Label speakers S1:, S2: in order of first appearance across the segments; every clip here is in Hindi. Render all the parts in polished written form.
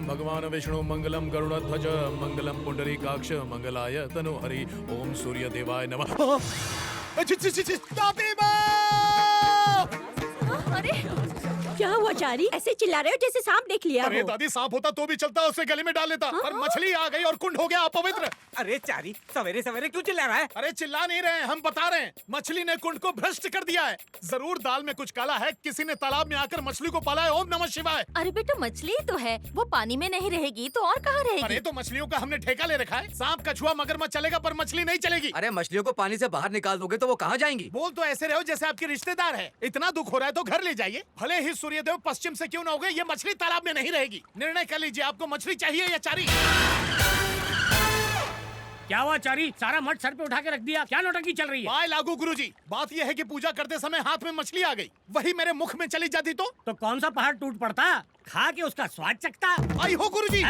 S1: मंगलम भगवान विष्णु मंगलम गरुड़ध्वज मंगलम पुंडरीकाक्ष मंगलाय तनोहरि ओम सूर्य देवाय नमः। दादी माँ!
S2: अरे क्या हुआ चारी? ऐसे चिल्ला रहे हो जैसे सांप देख लिया
S1: अरे
S2: हो।
S1: दादी सांप होता तो भी चलता, उसे गले में डाल लेता। पर मछली आ गई और कुंड हो गया अपवित्र।
S3: अरे चारी सवेरे सवेरे क्यों चिल्ला रहा है?
S1: अरे चिल्ला नहीं रहे, हम बता रहे हैं। मछली ने कुंड को भ्रष्ट कर दिया है। जरूर दाल में कुछ काला है। किसी ने तालाब में आकर मछली को पाला है। ओम नमः शिवाय।
S2: अरे बेटा मछली तो है, वो पानी में नहीं रहेगी तो और कहाँ रहेगी?
S1: अरे तो मछलियों का हमने ठेका ले रखा है। सांप कछुआ मगरमच्छ चलेगा पर मछली नहीं चलेगी।
S3: अरे मछलियों को पानी से बाहर निकाल दोगे तो वो कहाँ जाएंगी?
S1: बोल तो ऐसे रहो जैसे आपके रिश्तेदार है। इतना दुख हो रहा है तो घर ले जाइए। भले ही सूर्यदेव पश्चिम से क्यों न हो गए, ये मछली तालाब में नहीं रहेगी। निर्णय कर लीजिए, आपको मछली चाहिए या चारी?
S4: क्या हुआ चारी? सारा मठ सर पे उठा के रख दिया, क्या नौटंकी चल रही है?
S1: वाह लागू गुरुजी, बात यह है कि पूजा करते समय हाथ में मछली आ गई, वही मेरे मुख में चली जाती तो
S4: कौन सा पहाड़ टूट पड़ता? खा के उसका स्वाद चखता।
S1: आई हो गुरुजी।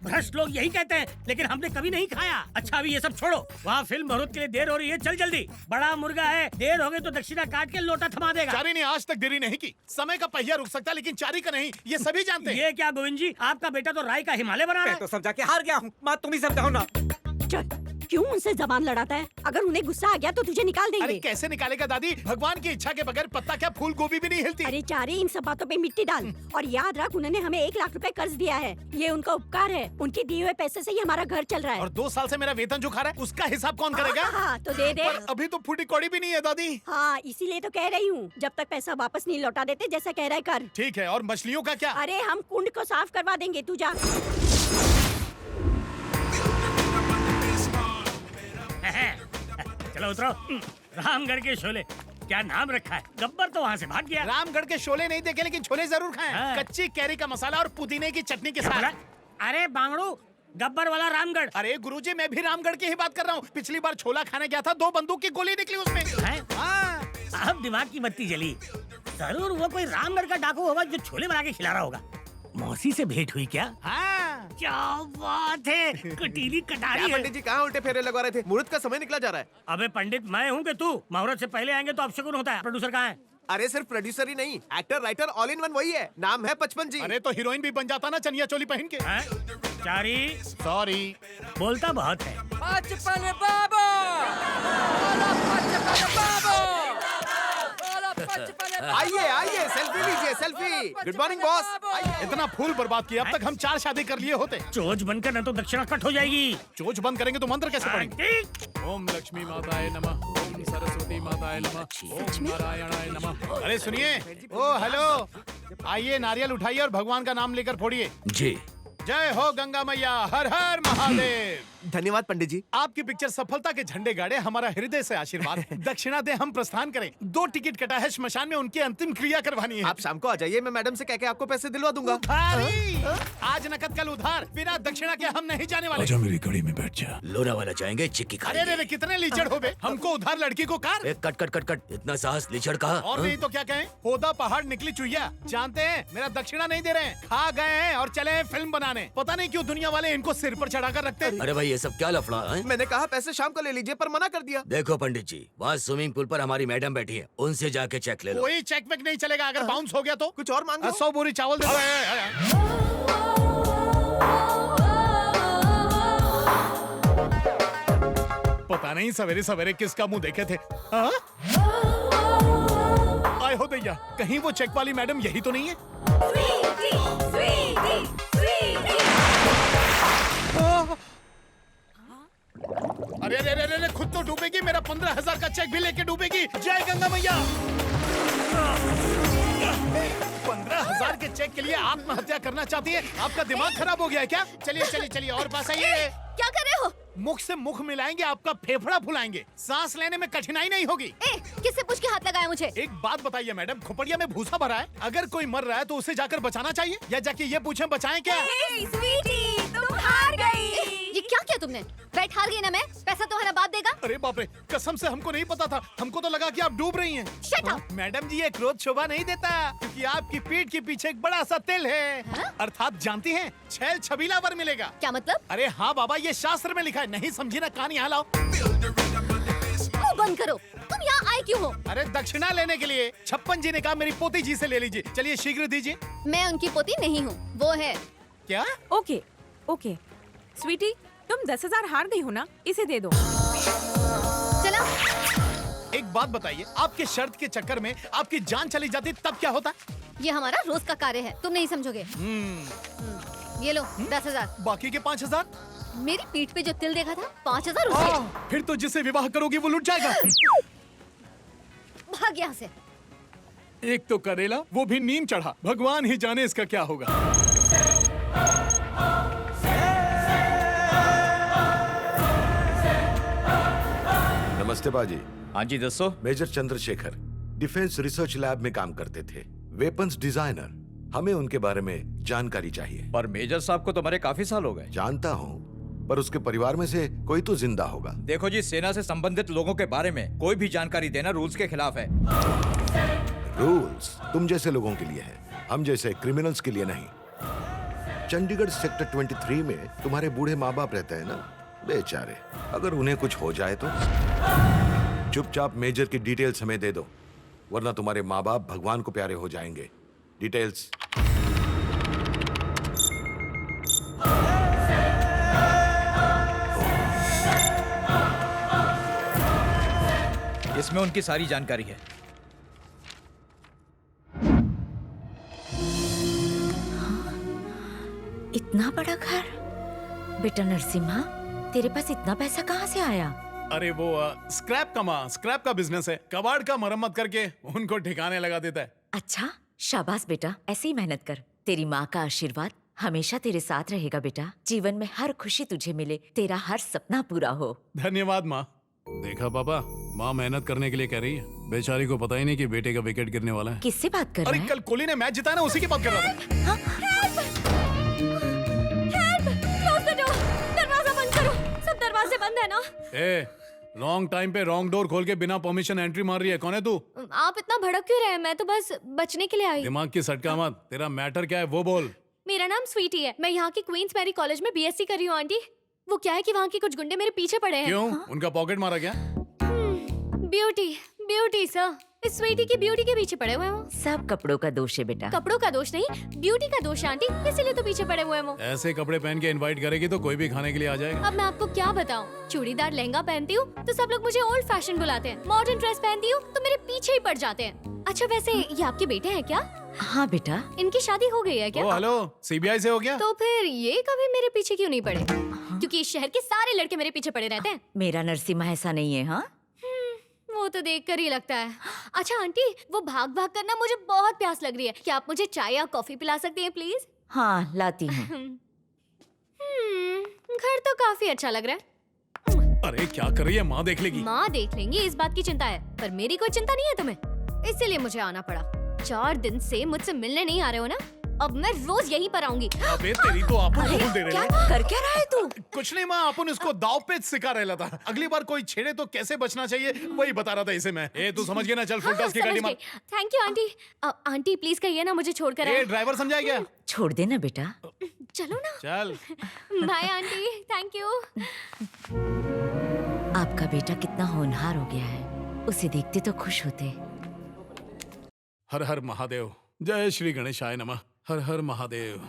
S4: भ्रष्ट लोग यही कहते हैं, लेकिन हमने कभी नहीं खाया। अच्छा अभी ये सब छोड़ो, वहाँ फिल्म बहुत के लिए देर हो रही है, चल जल्दी। बड़ा मुर्गा है, देर हो गई तो दक्षिणा काट के लोटा थमा देगा।
S1: चारी ने आज तक देरी नहीं की। समय का पहिया रुक सकता लेकिन चारी का नहीं, ये सभी जानते हैं।
S4: ये क्या गोविंद जी, आपका बेटा तो राय का हिमालय बना रहा है।
S3: तो सब जाके हार गया हूँ, माँ तुम ही समझाओ ना।
S2: चल, क्यों उनसे जबान लड़ाता है? अगर उन्हें गुस्सा आ गया तो तुझे निकाल
S1: अरे
S2: देंगे।
S1: कैसे निकालेगा दादी, भगवान की इच्छा के बगैर पत्ता क्या फूल गोभी भी नहीं हिलती।
S2: अरे चारे इन सब बातों पे मिट्टी डाल और याद रख उन्होंने हमें 1 लाख रुपए कर्ज दिया है। ये उनका उपकार है। उनके दिए हुए पैसे से ही हमारा घर चल रहा है।
S1: और 2 साल से मेरा वेतन जो खा रहा है उसका हिसाब कौन करेगा?
S2: हाँ, तो दे दे।
S1: पर अभी तो फूटी कौड़ी भी नहीं है दादी।
S2: हाँ इसीलिए तो कह रही हूँ, जब तक पैसा वापस नहीं लौटा देते जैसा कह रहा है कर।
S1: ठीक है, और मछलियों का क्या?
S2: अरे हम कुंड को साफ करवा देंगे, तू जा।
S4: चलो उतरो। रामगढ़ के शोले, क्या नाम रखा है? गब्बर तो वहाँ से भाग गया।
S1: रामगढ़ के शोले नहीं देखे लेकिन छोले जरूर खाए।
S4: हाँ।
S1: कच्ची कैरी का मसाला और पुदीने की चटनी के
S4: क्या बोला?
S1: साथ।
S4: अरे बांगड़ू, गब्बर वाला रामगढ़।
S1: अरे गुरुजी मैं भी रामगढ़ की ही बात कर रहा हूँ। पिछली बार छोला खाने गया था, 2 बंदूक की गोली निकली उसमें।
S4: है?
S1: हाँ।
S4: अब दिमाग की बत्ती जली। जरूर वो कोई रामगढ़ का डाकू होगा जो छोले बना के खिला रहा होगा। मौसी से भेंट हुई क्या?
S1: हाँ।
S4: क्या बात है, कटीली कटारी है।
S5: पंडित जी कहाँ उल्टे फेरे लगवा रहे थे? मुहूर्त का समय निकला जा रहा है।
S4: अबे पंडित मैं हूँ कि तू? मुहूर्त से पहले आएंगे तो अपशकुन होता है। प्रोड्यूसर कहाँ है?
S5: अरे सिर्फ प्रोड्यूसर ही नहीं, actor writer all in one वही है। नाम है 55 जी।
S1: अरे तो हीरोइन भी बन जाता ना चनिया चोली पहन के।
S4: हैं? चारी
S1: सॉरी।
S4: बोलता बहुत है।
S3: 55 बाबा, 55 बाबा, 55
S5: आइए आइए सेल्फी लीजिए, सेल्फी। Good morning boss. आइए।
S1: इतना फूल बर्बाद किया, अब तक हम 4 शादी कर लिए होते।
S4: चोच बनकर न तो दक्षिणा कट हो जाएगी।
S1: चोच बंद करेंगे तो मंत्र कैसे पढ़ेंगे?
S4: ठीक।
S1: ओम लक्ष्मी माताए नमः, ओम सरस्वती माताए नमः, ओम नारायणाय नमः। अरे सुनिए, ओ हेलो, आइए नारियल उठाइए और भगवान का नाम लेकर फोड़िए।
S3: जी।
S1: जय हो गंगा मैया, हर हर महादेव।
S5: धन्यवाद पंडित जी।
S1: आपकी पिक्चर सफलता के झंडे गाड़े, हमारा हृदय से आशीर्वाद। दक्षिणा दे हम प्रस्थान करें। 2 टिकट कटा है, श्मशान में उनकी अंतिम क्रिया करवानी है।
S5: आप शाम को आ जाइए, मैं मैडम से कह के आपको पैसे दिलवा दूंगा।
S1: उधारी। आज नकद कल उधार, बिना दक्षिणा के हम नहीं जाने वाले।
S6: मेरी कड़ी में बैठ जा।
S3: लोनावाला जाएंगे, चिक्की
S1: अरे
S3: खाएंगे।
S1: रे कितने लीचड़ हो बे, हमको उधार लड़की को कार।
S3: ए, कट कट कट कट, इतना साहस लीचड़ कहा?
S1: और नहीं तो क्या कहें, होदा पहाड़ निकली चुहिया। जानते हैं मेरा दक्षिणा नहीं दे रहे हैं, खा गए हैं और चले हैं फिल्म बनाने। पता नहीं क्यों दुनिया वाले इनको सिर पर चढ़ाकर रखते हैं।
S3: अरे भाई ये सब क्या लफड़ा है?
S5: मैंने कहा पैसे शाम को ले लीजिए, पर मना कर दिया।
S3: देखो पंडित जी, वहाँ स्विमिंग पूल पर हमारी मैडम बैठी है, उनसे जाके चेक ले लो।
S1: कोई चेक वेक नहीं चलेगा, अगर बाउंस हो गया तो
S5: कुछ और मांगो।
S1: 100 बोरी चावल दे दो। पता नहीं सवेरे सवेरे किसका मुंह देखे थे। हाँ? आए हो दैया, कहीं वो चेक वाली मैडम यही तो नहीं है? अरे अरे अरे अरे, खुद तो डूबेगी, मेरा 15,000 का चेक भी लेके डूबेगी। जय गंगा मैया। 15,000 के चेक के लिए आत्महत्या करना चाहती है? आपका दिमाग खराब हो गया है क्या? चलिए चलिए चलिए और पास आइए।
S2: क्या कर रहे हो?
S1: मुख से मुख मिलाएंगे, आपका फेफड़ा फुलाएंगे, सांस लेने में कठिनाई नहीं होगी।
S2: किससे पूछ के हाथ लगाया मुझे?
S1: एक बात बताइए मैडम, खोपड़िया में भूसा भरा है, अगर कोई मर रहा है तो उसे जाकर बचाना चाहिए या जाके ये पूछें बचाएं क्या?
S2: स्वीटी, तुम हार गई। ये क्या किया तुमने? बैठ हार गई ना मैं, पैसा तुम्हारा बाप देगा।
S1: अरे बाप रे, कसम से हमको नहीं पता था, हमको तो लगा कि आप डूब रही हैं।
S2: Shut up!
S1: मैडम जी ये क्रोध शोभा नहीं देता, क्योंकि आपकी पीठ के पीछे एक बड़ा सा तिल है। अर्थात जानती हैं, छैल छबीला वर मिलेगा।
S2: क्या मतलब?
S1: अरे हाँ बाबा, ये शास्त्र में लिखा है, नहीं समझी ना कान यहाँ लाओ।
S2: मुंह बंद करो, तुम यहाँ आए क्यों हो?
S1: अरे दक्षिणा लेने के लिए। 56 जी ने कहा मेरी पोती जी से ले लीजिए, चलिए शीघ्र दीजिए।
S2: मैं उनकी पोती नहीं हूँ, वो है।
S1: क्या?
S6: ओके ओके स्वीटी, तुम 10,000 हार गई हो ना, इसे दे दो।
S7: चला।
S1: एक बात बताइए, आपके शर्त के चक्कर में आपकी जान चली जाती तब क्या होता?
S7: ये हमारा रोज का कार्य है, तुम नहीं समझोगे। ये लो 10,000।
S1: बाकी के 5,000?
S7: मेरी पीठ पे जो तिल देखा था 5,000 उसके।
S1: फिर तो जिसे विवाह करोगी वो लुट जाएगा।
S7: भाग यहाँ से।
S1: एक तो करेला, वो भी नीम चढ़ा। भगवान ही जाने इसका क्या होगा।
S8: नमस्ते बाजी।
S9: हाँ जी दसो।
S8: Major Chandrashekhar defence research lab में काम करते थे, वेपन्स डिजाइनर। हमें उनके बारे में जानकारी चाहिए।
S9: पर मेजर साहब को तुम्हारे काफी साल हो गए।
S8: जानता हूँ, पर उसके परिवार में से कोई तो जिंदा होगा।
S9: देखो जी, सेना से संबंधित लोगों के बारे में कोई भी जानकारी देना रूल्स के खिलाफ है।
S8: रूल्स तुम जैसे लोगों के लिए है, हम जैसे क्रिमिनल्स के लिए नहीं। चंडीगढ़ सेक्टर 23 में तुम्हारे बूढ़े माँ बाप रहते हैं ना, बेचारे। अगर उन्हें कुछ हो जाए तो चुपचाप मेजर की डिटेल्स हमें दे दो, वरना तुम्हारे माँ बाप भगवान को प्यारे हो जाएंगे। डिटेल्स।
S9: इसमें उनकी सारी जानकारी है।
S10: इतना बड़ा घर? बेटा नरसिम्हा, तेरे पास इतना पैसा कहाँ से आया?
S1: अरे वो स्क्रैप का बिजनेस है। कबाड़ का मरम्मत करके उनको ठिकाने लगा देता है।
S10: अच्छा, शाबाश बेटा, ऐसे ही मेहनत कर। तेरी माँ का आशीर्वाद हमेशा तेरे साथ रहेगा बेटा। जीवन में हर खुशी तुझे मिले, तेरा हर सपना पूरा हो।
S1: धन्यवाद माँ। देखा पापा, माँ मेहनत करने के लिए कह रही है। बेचारी को पता ही नहीं कि बेटे का विकेट गिरने वाला है।
S10: किससे बात कर
S1: अरे
S10: रहा है?
S1: कल कोहली ने मैच जिताया ना, उसी की बात कर रहा था।
S2: दरवाजा बंद करो, सब दरवाजे बंद है ना।
S1: रॉन्ग टाइम पे रॉन्ग डोर खोल के बिना परमिशन एंट्री मार रही है। कौन है तू?
S7: आप इतना भड़क क्यों रहे हैं? मैं तो बस बचने के लिए आई।
S1: दिमाग की सटका मत। तेरा मैटर क्या है वो बोल।
S7: मेरा नाम स्वीटी है, मैं यहाँ की क्वींस मैरी कॉलेज में बीएससी कर रही हूँ आंटी। वो क्या है कि वहाँ के कुछ गुंडे मेरे पीछे पड़े हैं।
S1: क्यों? उनका पॉकेट मारा क्या?
S7: ब्यूटी ब्यूटी सर, इस स्वीटी की ब्यूटी के पीछे पड़े हुए हैं वो।
S10: सब कपड़ों का दोष है बेटा।
S7: कपड़ों का दोष नहीं, ब्यूटी का दोष है आंटी, इसीलिए तो पीछे पड़े हुए हैं वो।
S1: ऐसे कपड़े पहन के इनवाइट करेगी तो कोई भी खाने के लिए आ जाएगा।
S7: अब मैं आपको क्या बताऊं, चूड़ीदार लहंगा पहनती हूँ तो सब लोग मुझे ओल्ड फैशन बुलाते हैं, मॉडर्न ड्रेस पहनती हूँ तो मेरे पीछे ही पड़ जाते हैं। अच्छा वैसे ये आपके बेटे हैं क्या?
S10: हाँ बेटा।
S7: इनकी शादी हो गई है क्या?
S1: ओ हेलो, सीबीआई से हो गया?
S7: तो फिर ये कभी मेरे पीछे क्यों नहीं पड़े? क्योंकि इस शहर के सारे लड़के मेरे पीछे पड़े रहते हैं।
S10: मेरा नरसिम्हा ऐसा नहीं है। हाँ,
S7: वो तो देखकर ही लगता है। अच्छा आंटी, वो भाग भाग करना, मुझे बहुत प्यास लग रही है। क्या आप मुझे चाय या कॉफी पिला सकती हैं प्लीज?
S10: हाँ लाती हूँ।
S7: घर तो काफी अच्छा लग रहा है।
S1: अरे क्या कर रही है? माँ देख लेगी।
S7: माँ देख लेंगी इस बात की चिंता है, पर मेरी कोई चिंता नहीं है तुम्हें, इसीलिए मुझे आना पड़ा। 4 दिन से मुझसे मिलने नहीं आ रहे हो ना, अब मैं रोज यहीं पर आऊंगी।
S1: अबे तेरी तो आपन बोल दे रहे
S10: क्या
S1: हैं।
S10: कर क्या रहा है तू?
S1: कुछ नहीं माँ, अपन उसको दाव पे सिखा रहा था। अगली बार कोई छेड़े तो कैसे बचना चाहिए वही बता रहा था इसे मैं। तू समझ गया ना? चल फुल टॉस की गाड़ी मार।
S7: Thank you aunty. Aunty please कहिए ना मुझे छोड़कर आए।
S1: ड्राइवर समझाया क्या?
S10: छोड़ देना बेटा।
S7: चलो ना।
S1: चल।
S7: Bye aunty, thank you.
S10: आपका बेटा कितना होनहार हो गया है, उसे देखते तो खुश होते।
S1: हर हर महादेव। जय श्री गणेशाय नमः। हर हर महादेव।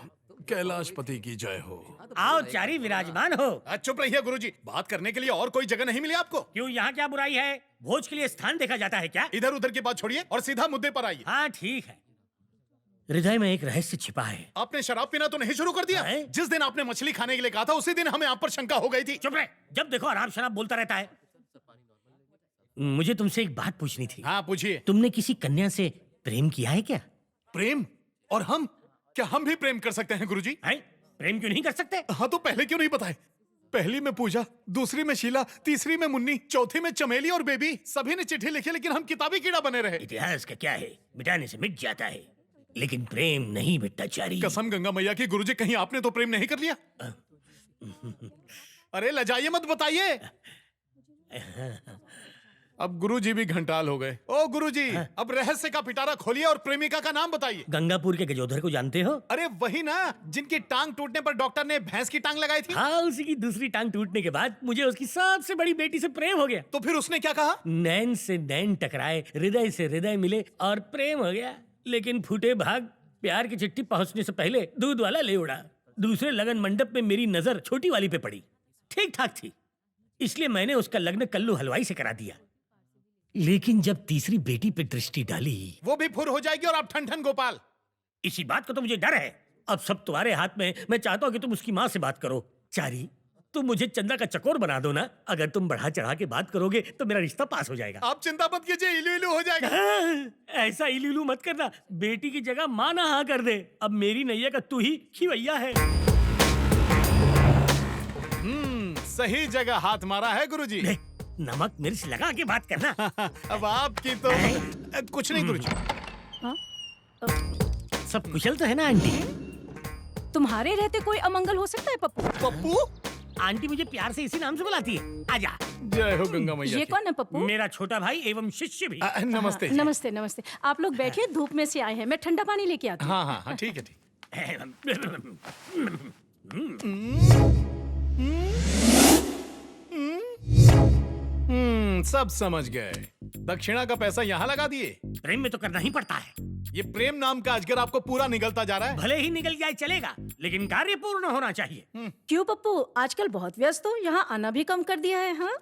S1: कैलाशपति की जय हो।
S4: आओ चारी विराजमान हो।
S1: चुप रहिए गुरुजी, बात करने के लिए और कोई जगह नहीं मिली आपको?
S4: क्यों, यहाँ क्या बुराई है? भोज के लिए स्थान देखा जाता है क्या?
S1: इधर उधर की बात छोड़िए और सीधा मुद्दे पर आइए।
S4: हाँ ठीक है। हृदय में एक रहस्य छिपा है।
S1: आपने शराब पीना तो नहीं शुरू कर दिया? जिस दिन आपने मछली खाने के लिए कहा था उसी दिन हमें आप पर शंका हो गई थी।
S4: चुप रहे, जब देखो आराम शराब बोलता रहता है। मुझे तुमसे एक बात पूछनी थी।
S1: हाँ पूछिए।
S4: तुमने किसी कन्या से प्रेम किया है क्या?
S1: प्रेम? और हम? क्या हम भी प्रेम कर सकते हैं गुरुजी?
S4: हैं? प्रेम क्यों नहीं कर सकते?
S1: हाँ तो पहले क्यों नहीं बताए? पहली में पूजा, दूसरी में शीला, तीसरी में मुन्नी, चौथी में चमेली और बेबी। सभी ने चिट्ठी लिखी लेकिन हम किताबी कीड़ा बने रहे।
S4: इतिहास का क्या है, मिटाने से मिट जाता है, लेकिन प्रेम नहीं मिटता चारी।
S1: कसम गंगा मैया की गुरुजी, कहीं आपने तो प्रेम नहीं कर लिया? अरे लजाइए मत, बताइए। अब गुरुजी भी घंटाल हो गए। ओ गुरुजी, अब रहस्य का पिटारा खोलिए और प्रेमिका का नाम बताइए।
S4: गंगापुर के गजोधर को जानते हो?
S1: अरे वही ना, जिनकी टांग टूटने पर डॉक्टर ने भैंस की टांग लगाई थी।
S4: हाँ, उसी की दूसरी टांग टूटने के बाद मुझे उसकी सबसे बड़ी बेटी से प्रेम हो गया।
S1: तो फिर उसने क्या कहा?
S4: नैन से नैन टकराए, हृदय से हृदय मिले और प्रेम हो गया। लेकिन फूटे भाग, प्यार की चिट्ठी पहुंचने से पहले दूध वाला ले उड़ा। दूसरे लगन मंडप में मेरी नजर छोटी वाली पे पड़ी, ठीक ठाक थी, इसलिए मैंने उसका लग्न कल्लू हलवाई से करा दिया। लेकिन जब तीसरी बेटी पे दृष्टि डाली,
S1: वो भी फुर हो जाएगी और आप ठन ठन गोपाल।
S4: इसी बात को तो मुझे डर है। अब सब तुम्हारे हाथ में। मैं चाहता हूँ कि तुम उसकी माँ से बात करो। चारी, तुम मुझे चंदा का चकोर बना दो ना। अगर तुम बढ़ा चढ़ा के बात करोगे तो मेरा रिश्ता पास हो जाएगा।
S1: आप चिंता मत कीजिए, इलू इलू हो जाएगा।
S4: ऐसा इलू मत करना, बेटी की जगह माँ ना हाँ कर दे। अब मेरी नैया का तू ही खिवैया है।
S1: सही जगह हाथ मारा है गुरुजी।
S4: नमक मिर्च लगा के बात करना।
S1: अब आपकी तो कुछ नहीं गुरुजी।
S4: सब कुशल तो है ना आंटी?
S6: तुम्हारे रहते कोई अमंगल हो सकता है पप्पू?
S1: पप्पू?
S4: आंटी मुझे प्यार से इसी नाम से बुलाती है। आजा।
S1: जय हो गंगा मैया
S6: ये
S1: की।
S6: कौन है पप्पू?
S4: मेरा छोटा भाई एवं शिष्य भी।
S1: नमस्ते जी।
S6: नमस्ते नमस्ते। आप लोग बैठिए, धूप में से आए हैं, मैं ठंडा पानी लेके आती हूँ।
S1: हाँ हाँ ठीक है ठीक। सब समझ गए। दक्षिणा का पैसा यहाँ लगा दिए।
S4: प्रेम में तो करना ही पड़ता है।
S1: ये प्रेम नाम का अजगर आपको पूरा निगलता जा रहा है।
S4: भले ही निकल जाए चलेगा, लेकिन कार्य पूर्ण होना चाहिए।
S6: क्यों पप्पू, आजकल बहुत व्यस्त हो, यहाँ आना भी कम कर दिया है। हाँ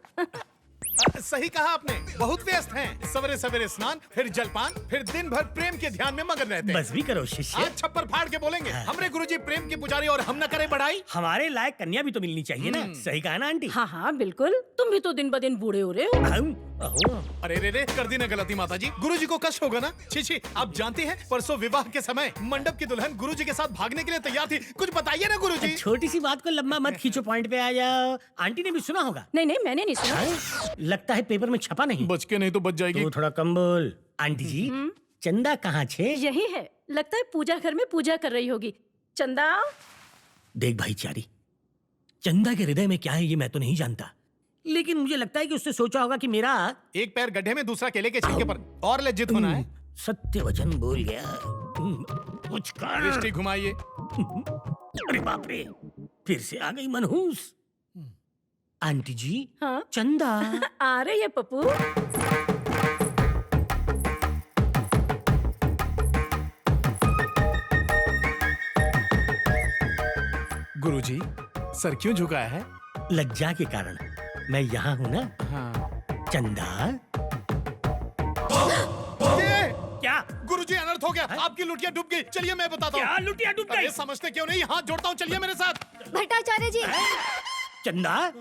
S1: सही कहा आपने, बहुत व्यस्त हैं। सवेरे सवेरे स्नान, फिर जलपान, फिर दिन भर प्रेम के ध्यान में मगन रहते हैं।
S4: बस भी करो शिष्य।
S1: आज छप्पर फाड़ के बोलेंगे हमरे गुरुजी प्रेम के पुजारी और हम न करें बढ़ाई।
S4: हमारे लायक कन्या भी तो मिलनी चाहिए ना। सही कहा ना आंटी?
S6: हाँ हाँ बिल्कुल, तुम भी तो दिन ब दिन बूढ़े हो रहे हो।
S1: अरे रे रे, कर दी ना गलती माता जी। गुरुजी को कष्ट होगा ना। छी छी, आप जानती हैं परसों विवाह के समय मंडप की दुल्हन गुरुजी के साथ भागने के लिए तैयार थी। कुछ बताइए ना गुरुजी।
S4: छोटी सी बात को लंबा मत खींचो, पॉइंट पे आ जाओ। आंटी ने भी सुना होगा।
S6: नहीं नहीं, मैंने नहीं सुना।
S4: लगता है पेपर में छपा नहीं।
S1: बच के नहीं तो बच जाएगी।
S4: तो थोड़ा कम बोल। आंटी जी, चंदा कहाँ छे?
S6: यही है, लगता है पूजा घर में पूजा कर रही होगी। चंदा।
S4: देख भाई चारी, चंदा के हृदय में क्या है ये मैं तो नहीं जानता, लेकिन मुझे लगता है कि उसने सोचा होगा कि मेरा
S1: एक पैर गड्ढे में, दूसरा केले के छिलके पर। और लज्जित होना है।
S4: सत्य वचन बोल गया। कुछ कर।
S1: दृष्टि घुमाइए।
S4: अरे बाप रे, फिर से आ गई मनहूस। आंटी जी,
S6: हाँ
S4: चंदा
S6: आ रही है पप्पू।
S1: गुरुजी, सर क्यों झुकाया है?
S4: लज्जा के कारण। मैं यहाँ हूँ ना।
S1: हाँ।
S4: चंदा। क्या?
S1: गुरुजी, अनर्थ हो गया। आपकी लुटिया डूब गई। चलिए मैं बताता हूँ।
S4: क्या लुटिया डूब गई?
S1: अरे समझते क्यों नहीं? हाथ जोड़ता हूँ, चलिए मेरे साथ।
S7: भट्टाचार्य जी।
S4: चंदा,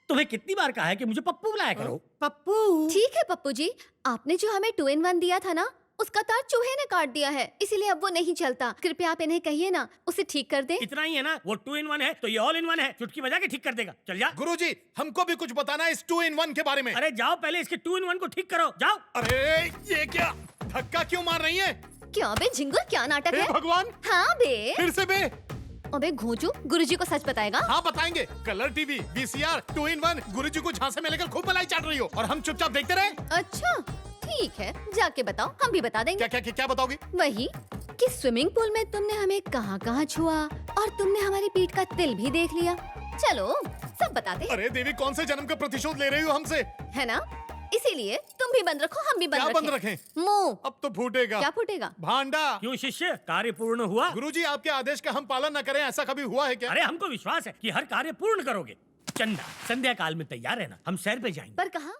S4: तुम्हें कितनी बार कहा है कि मुझे पप्पू बुलाया करो? पप्पू।
S7: ठीक है पप्पू जी, आपने जो हमें 2-in-1 दिया था ना, उसका तार चूहे ने काट दिया है, इसीलिए अब वो नहीं चलता। कृपया आप इन्हें कहिए ना, उसे ठीक कर दे।
S4: इतना ही है ना? वो 2-in-1 है तो ये all-in-1 है। चुटकी बजा के ठीक कर देगा। चल जा।
S1: गुरुजी, हमको भी कुछ बताना है इस 2-in-1 के बारे में।
S4: अरे जाओ, पहले इसके 2-in-1 को ठीक करो। जाओ।
S1: अरे ये क्या धक्का क्यों मार रही है?
S7: क्या बे झिंगुर, क्या नाटक
S1: हे
S7: है?
S1: भगवान।
S7: हाँ बे।
S1: फिर से बे।
S7: अबे घोंचू, गुरुजी को सच बताएगा?
S1: हाँ बताएंगे। कलर टीवी, VCR, 2-in-1, गुरुजी को झांसे में लेकर खूब मलाई चाट रही हो और हम चुपचाप देखते रहे।
S7: अच्छा ठीक है, जाके बताओ, हम भी बता देंगे।
S1: क्या क्या क्या बताओगी?
S7: वही कि स्विमिंग पूल में तुमने हमें कहाँ कहाँ छुआ और तुमने हमारी पीठ का तिल भी देख लिया। चलो सब बताते।
S1: अरे देवी, कौन से जन्म का प्रतिशोध ले रही हो हमसे?
S7: है ना, इसीलिए तुम भी बंद रखो, हम भी
S1: क्या
S7: बंद
S1: बंद रखें?
S7: मुंह।
S1: अब तो फूटेगा।
S7: क्या फूटेगा?
S1: भांडा।
S4: क्यों शिष्य, कार्य पूर्ण हुआ?
S1: गुरुजी, आपके आदेश का हम पालन न करें, ऐसा कभी हुआ है क्या?
S4: अरे हमको विश्वास है कि हर कार्य पूर्ण करोगे। चंदा, संध्या काल में तैयार रहना, हम सैर पे जाएंगे।
S7: पर कहाँ?